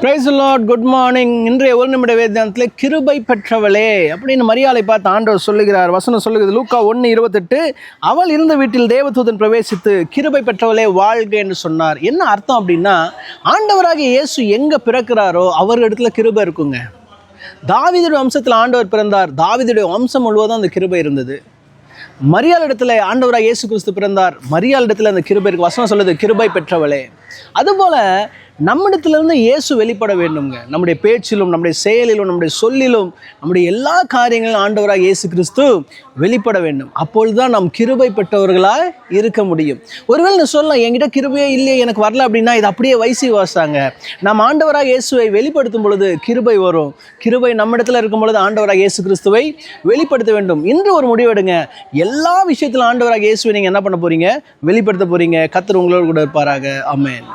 Praise the Lord. Good morning. இன்றைய ஒரு நிமிட வேதாந்தத்தில் கிருபை பெற்றவளே அப்படின்னு மரியாதை பார்த்து ஆண்டவர் சொல்லுகிறார். வசனம் சொல்லுகிறது லூக்கா 1:28, அவள் இருந்த வீட்டில் தேவதூதன் பிரவேசித்து கிருபை பெற்றவளே வாழ்க என்று சொன்னார். என்ன அர்த்தம் அப்படின்னா, ஆண்டவராகிய இயேசு எங்கே பிறக்கிறாரோ அவர்களிடத்துல கிருபை இருக்குங்க. தாவீதுடைய வம்சத்தில் ஆண்டவர் பிறந்தார். தாவீதுடைய வம்சம் முழுவதும் அந்த கிருபை இருந்தது. மரியாள் இடத்துல ஆண்டவராக இயேசு கிறிஸ்து பிறந்தார். மரியாள் இடத்துல அந்த கிருபை இருக்கு. வசனம் சொல்லுது கிருபை பெற்றவளே. அதுபோல நம்மிடத்திலிருந்து இயேசு வெளிப்பட வேண்டுங்க. நம்முடைய பேச்சிலும், நம்முடைய செயலிலும், நம்முடைய சொல்லிலும், நம்முடைய எல்லா காரியங்களும் ஆண்டவராக இயேசு கிறிஸ்து வெளிப்பட வேண்டும். அப்பொழுதுதான் நாம் கிருபை பெற்றவர்களாக இருக்க முடியும். ஒருவேளை நான் சொல்லலாம், என்கிட்ட கிருபையே இல்லையே, எனக்கு வரல அப்படின்னா, இது அப்படியே வைசி வாசாங்க. நாம் ஆண்டவராக இயேசுவை வெளிப்படுத்தும் பொழுது கிருபை வரும். கிருபை நம்மிடத்தில் இருக்கும் பொழுது ஆண்டவராக இயேசு கிறிஸ்துவை வெளிப்படுத்த வேண்டும். இன்று ஒரு முடிவெடுங்க. எல்லா விஷயத்திலும் ஆண்டவராக இயேசுவை நீங்கள் என்ன பண்ண போறீங்க? வெளிப்படுத்த போறீங்க. கர்த்தர் உங்களோடு கூட இருப்பாராக. ஆமென்.